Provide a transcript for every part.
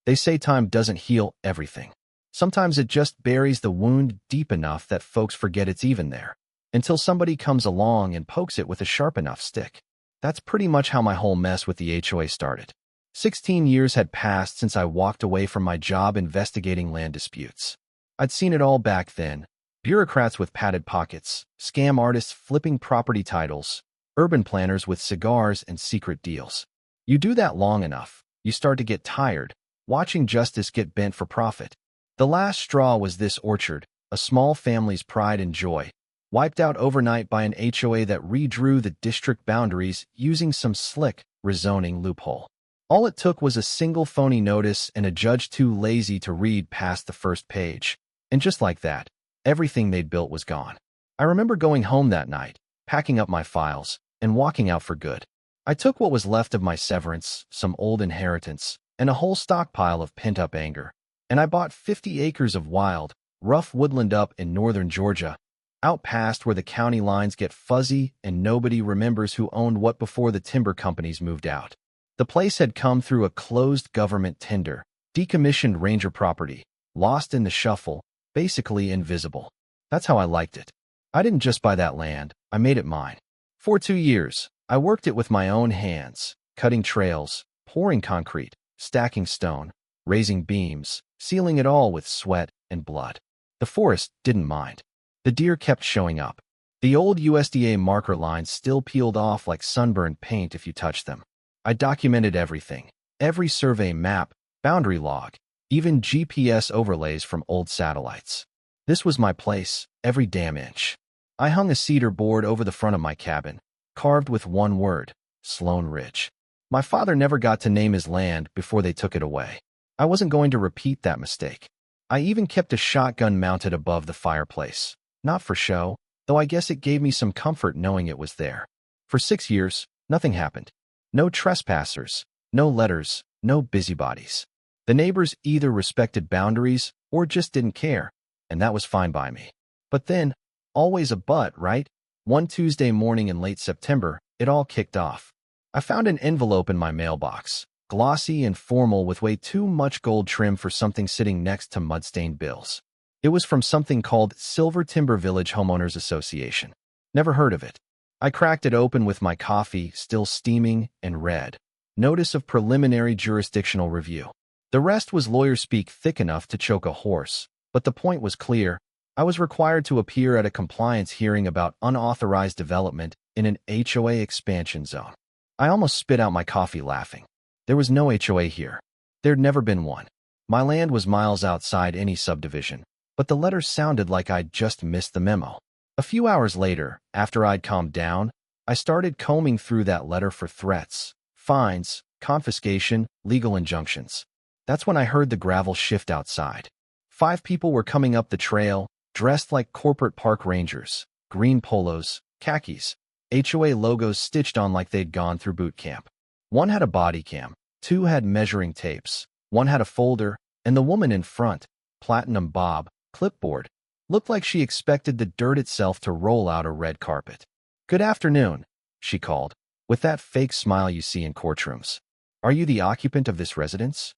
They say time doesn't heal everything. Sometimes it just buries the wound deep enough that folks forget it's even there, until somebody comes along and pokes it with a sharp enough stick. That's pretty much how my whole mess with the HOA started. 16 years had passed since I walked away from my job investigating land disputes. I'd seen it all back then. Bureaucrats with padded pockets, scam artists flipping property titles, urban planners with cigars and secret deals. You do that long enough, you start to get tired, watching justice get bent for profit. The last straw was this orchard, a small family's pride and joy, wiped out overnight by an HOA that redrew the district boundaries using some slick, rezoning loophole. All it took was a single phony notice and a judge too lazy to read past the first page. And just like that, everything they'd built was gone. I remember going home that night, packing up my files, and walking out for good. I took what was left of my severance, some old inheritance, and a whole stockpile of pent-up anger, and I bought 50 acres of wild, rough woodland up in northern Georgia, out past where the county lines get fuzzy and nobody remembers who owned what before the timber companies moved out. The place had come through a closed government tender, decommissioned ranger property, lost in the shuffle, basically invisible. That's how I liked it. I didn't just buy that land, I made it mine. For 2 years, I worked it with my own hands, cutting trails, pouring concrete, stacking stone, raising beams, sealing it all with sweat and blood. The forest didn't mind. The deer kept showing up. The old USDA marker lines still peeled off like sunburned paint if you touched them. I documented everything, every survey map, boundary log, even GPS overlays from old satellites. This was my place, every damn inch. I hung a cedar board over the front of my cabin, carved with one word, Sloan Ridge. My father never got to name his land before they took it away. I wasn't going to repeat that mistake. I even kept a shotgun mounted above the fireplace. Not for show, though I guess it gave me some comfort knowing it was there. For 6 years, nothing happened. No trespassers, no letters, no busybodies. The neighbors either respected boundaries or just didn't care, and that was fine by me. But then, always a but, right? One Tuesday morning in late September, it all kicked off. I found an envelope in my mailbox, glossy and formal with way too much gold trim for something sitting next to mud-stained bills. It was from something called Silver Timber Village Homeowners Association. Never heard of it. I cracked it open with my coffee still steaming and read. Notice of preliminary jurisdictional review. The rest was lawyer speak thick enough to choke a horse, but the point was clear. I was required to appear at a compliance hearing about unauthorized development in an HOA expansion zone. I almost spit out my coffee laughing. There was no HOA here. There'd never been one. My land was miles outside any subdivision, but the letter sounded like I'd just missed the memo. A few hours later, after I'd calmed down, I started combing through that letter for threats, fines, confiscation, legal injunctions. That's when I heard the gravel shift outside. 5 people were coming up the trail, dressed like corporate park rangers, green polos, khakis, HOA logos stitched on like they'd gone through boot camp. 1 had a body cam, 2 had measuring tapes, 1 had a folder, and the woman in front, platinum bob, clipboard, looked like she expected the dirt itself to roll out a red carpet. "Good afternoon," she called, with that fake smile you see in courtrooms. "Are you the occupant of this residence?"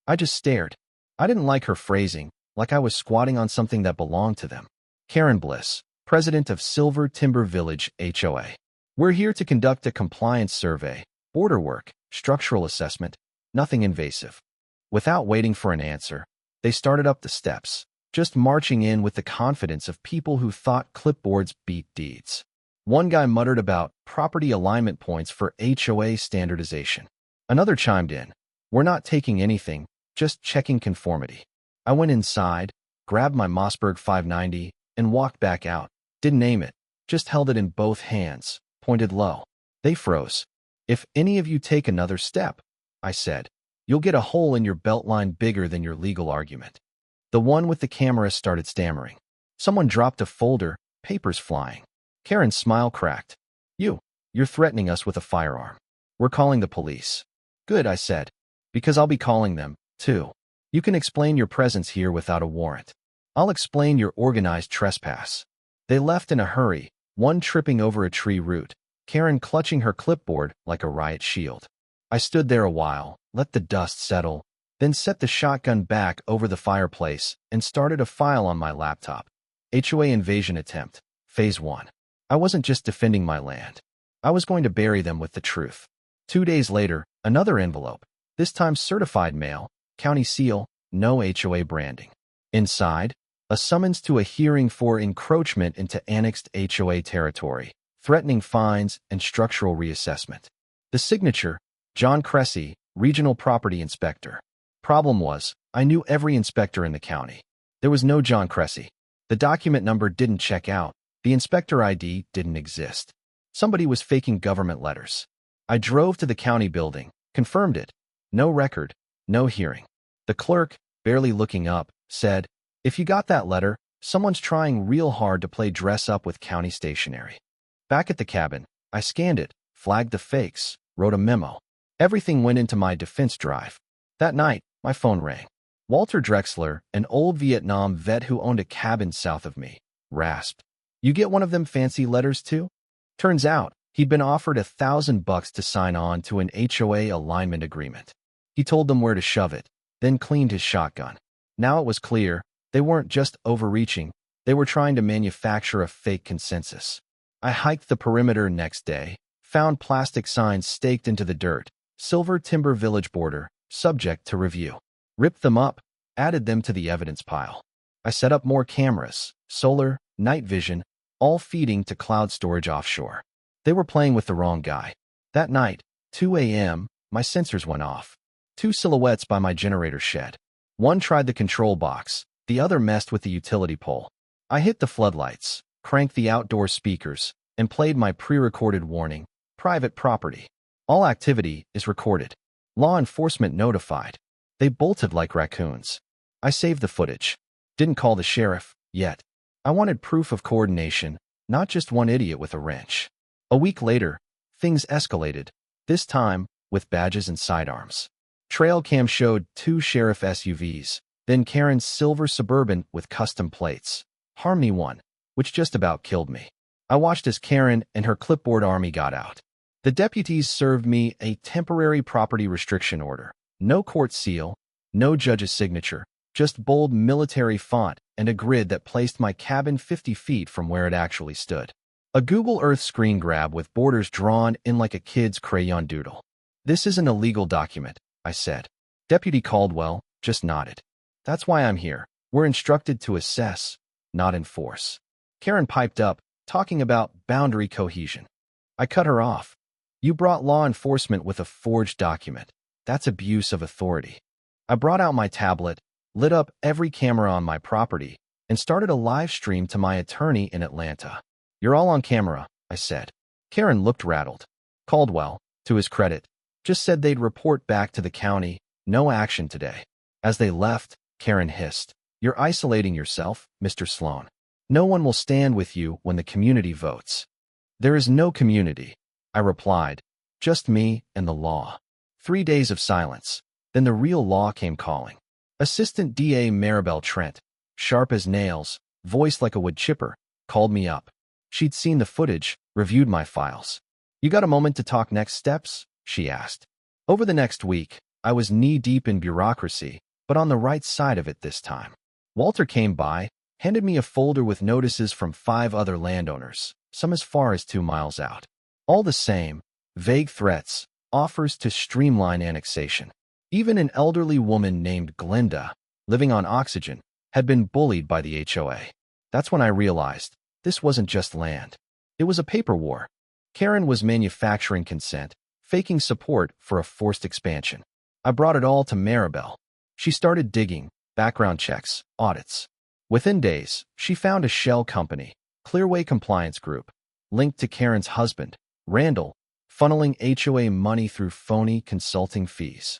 I just stared. I didn't like her phrasing, like I was squatting on something that belonged to them. "Karen Bliss, president of Silver Timber Village HOA. We're here to conduct a compliance survey, border work, structural assessment, nothing invasive." Without waiting for an answer, they started up the steps, just marching in with the confidence of people who thought clipboards beat deeds. One guy muttered about property alignment points for HOA standardization. Another chimed in, "We're not taking anything, just checking conformity." I went inside, grabbed my Mossberg 590, and walked back out. Didn't aim it, just held it in both hands, pointed low. They froze. "If any of you take another step," I said, "you'll get a hole in your belt line bigger than your legal argument." The one with the camera started stammering. Someone dropped a folder, papers flying. Karen's smile cracked. You're threatening us with a firearm. We're calling the police." "Good," I said, "because I'll be calling them, too. You can explain your presence here without a warrant. I'll explain your organized trespass." They left in a hurry, one tripping over a tree root, Karen clutching her clipboard like a riot shield. I stood there a while, let the dust settle, then set the shotgun back over the fireplace and started a file on my laptop. HOA invasion attempt, Phase 1. I wasn't just defending my land. I was going to bury them with the truth. 2 days later, another envelope, this time certified mail, county seal, no HOA branding. Inside, a summons to a hearing for encroachment into annexed HOA territory, threatening fines and structural reassessment. The signature, John Cressy, Regional Property Inspector. Problem was, I knew every inspector in the county. There was no John Cressy. The document number didn't check out. The inspector ID didn't exist. Somebody was faking government letters. I drove to the county building, confirmed it. No record, no hearing. The clerk, barely looking up, said, "If you got that letter, someone's trying real hard to play dress up with county stationery." Back at the cabin, I scanned it, flagged the fakes, wrote a memo. Everything went into my defense drive. That night, my phone rang. Walter Drexler, an old Vietnam vet who owned a cabin south of me, rasped, "You get one of them fancy letters too?" Turns out, he'd been offered $1,000 to sign on to an HOA alignment agreement. He told them where to shove it, then cleaned his shotgun. Now it was clear, they weren't just overreaching, they were trying to manufacture a fake consensus. I hiked the perimeter next day, found plastic signs staked into the dirt, Silver Timber Village border, subject to review. Ripped them up, added them to the evidence pile. I set up more cameras, solar, night vision, all feeding to cloud storage offshore. They were playing with the wrong guy. That night, 2 a.m., my sensors went off. 2 silhouettes by my generator shed. One tried the control box, the other messed with the utility pole. I hit the floodlights, cranked the outdoor speakers, and played my pre-recorded warning, private property. All activity is recorded. Law enforcement notified. They bolted like raccoons. I saved the footage. Didn't call the sheriff, yet. I wanted proof of coordination, not just one idiot with a wrench. A week later, things escalated, this time with badges and sidearms. Trail cam showed 2 sheriff SUVs, then Karen's silver Suburban with custom plates. Harmony 1, which just about killed me. I watched as Karen and her clipboard army got out. The deputies served me a temporary property restriction order. No court seal, no judge's signature, just bold military font and a grid that placed my cabin 50 feet from where it actually stood. A Google Earth screen grab with borders drawn in like a kid's crayon doodle. "This is an illegal document," I said. Deputy Caldwell just nodded. "That's why I'm here. We're instructed to assess, not enforce." Karen piped up, talking about boundary cohesion. I cut her off. "You brought law enforcement with a forged document. That's abuse of authority." I brought out my tablet, lit up every camera on my property, and started a live stream to my attorney in Atlanta. "You're all on camera," I said. Karen looked rattled. Caldwell, to his credit, just said they'd report back to the county, no action today. As they left, Karen hissed, "You're isolating yourself, Mr. Sloan. No one will stand with you when the community votes." "There is no community," I replied, "just me and the law." 3 days of silence. Then the real law came calling. Assistant DA Maribel Trent, sharp as nails, voice like a wood chipper, called me up. She'd seen the footage, reviewed my files. "You got a moment to talk next steps?" she asked. Over the next week, I was knee-deep in bureaucracy, but on the right side of it this time. Walter came by, handed me a folder with notices from 5 other landowners, some as far as 2 miles out. All the same, vague threats, offers to streamline annexation. Even an elderly woman named Glenda, living on oxygen, had been bullied by the HOA. That's when I realized this wasn't just land. It was a paper war. Karen was manufacturing consent, faking support for a forced expansion. I brought it all to Maribel. She started digging, background checks, audits. Within days, she found a shell company, Clearway Compliance Group, linked to Karen's husband, Randall, funneling HOA money through phony consulting fees.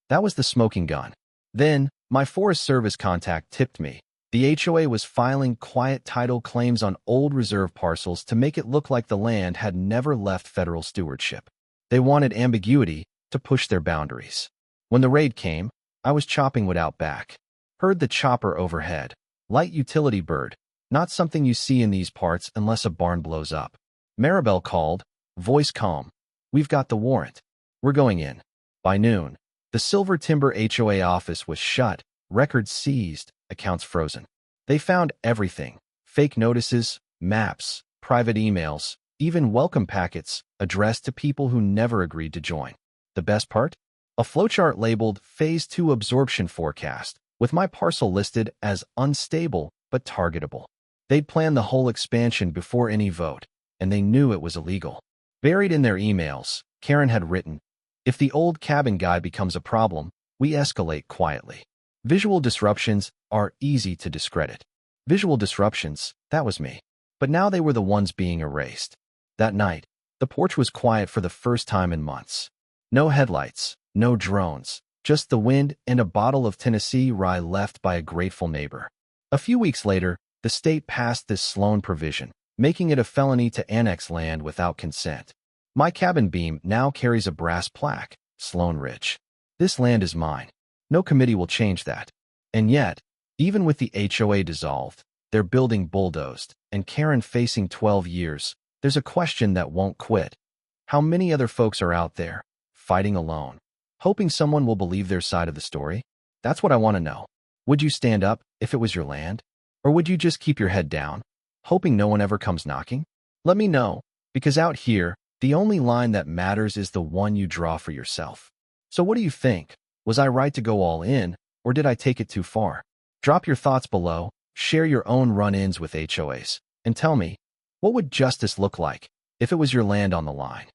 That was the smoking gun. Then, my Forest Service contact tipped me. The HOA was filing quiet title claims on old reserve parcels to make it look like the land had never left federal stewardship. They wanted ambiguity to push their boundaries. When the raid came, I was chopping wood out back. Heard the chopper overhead. Light utility bird, not something you see in these parts unless a barn blows up. Maribel called, voice calm. "We've got the warrant. We're going in." By noon, The Silver Timber HOA office was shut, records seized, accounts frozen. They found everything: fake notices, maps, private emails, even welcome packets addressed to people who never agreed to join. The best part? A flowchart labeled Phase 2 Absorption Forecast, with my parcel listed as unstable but targetable. They'd planned the whole expansion before any vote, and they knew it was illegal. Buried in their emails, Karen had written, "If the old cabin guy becomes a problem, we escalate quietly." Visual disruptions are easy to discredit. Visual disruptions, that was me. But now they were the ones being erased. That night, the porch was quiet for the first time in months. No headlights, no drones, just the wind and a bottle of Tennessee rye left by a grateful neighbor. A few weeks later, the state passed this Sloan provision, making it a felony to annex land without consent. My cabin beam now carries a brass plaque, Sloan Ridge. This land is mine. No committee will change that. And yet, even with the HOA dissolved, their building bulldozed, and Karen facing 12 years, there's a question that won't quit. How many other folks are out there, fighting alone, hoping someone will believe their side of the story? That's what I want to know. Would you stand up if it was your land? Or would you just keep your head down, hoping no one ever comes knocking? Let me know, because out here, the only line that matters is the one you draw for yourself. So what do you think? Was I right to go all in, or did I take it too far? Drop your thoughts below, share your own run-ins with HOAs, and tell me, what would justice look like if it was your land on the line?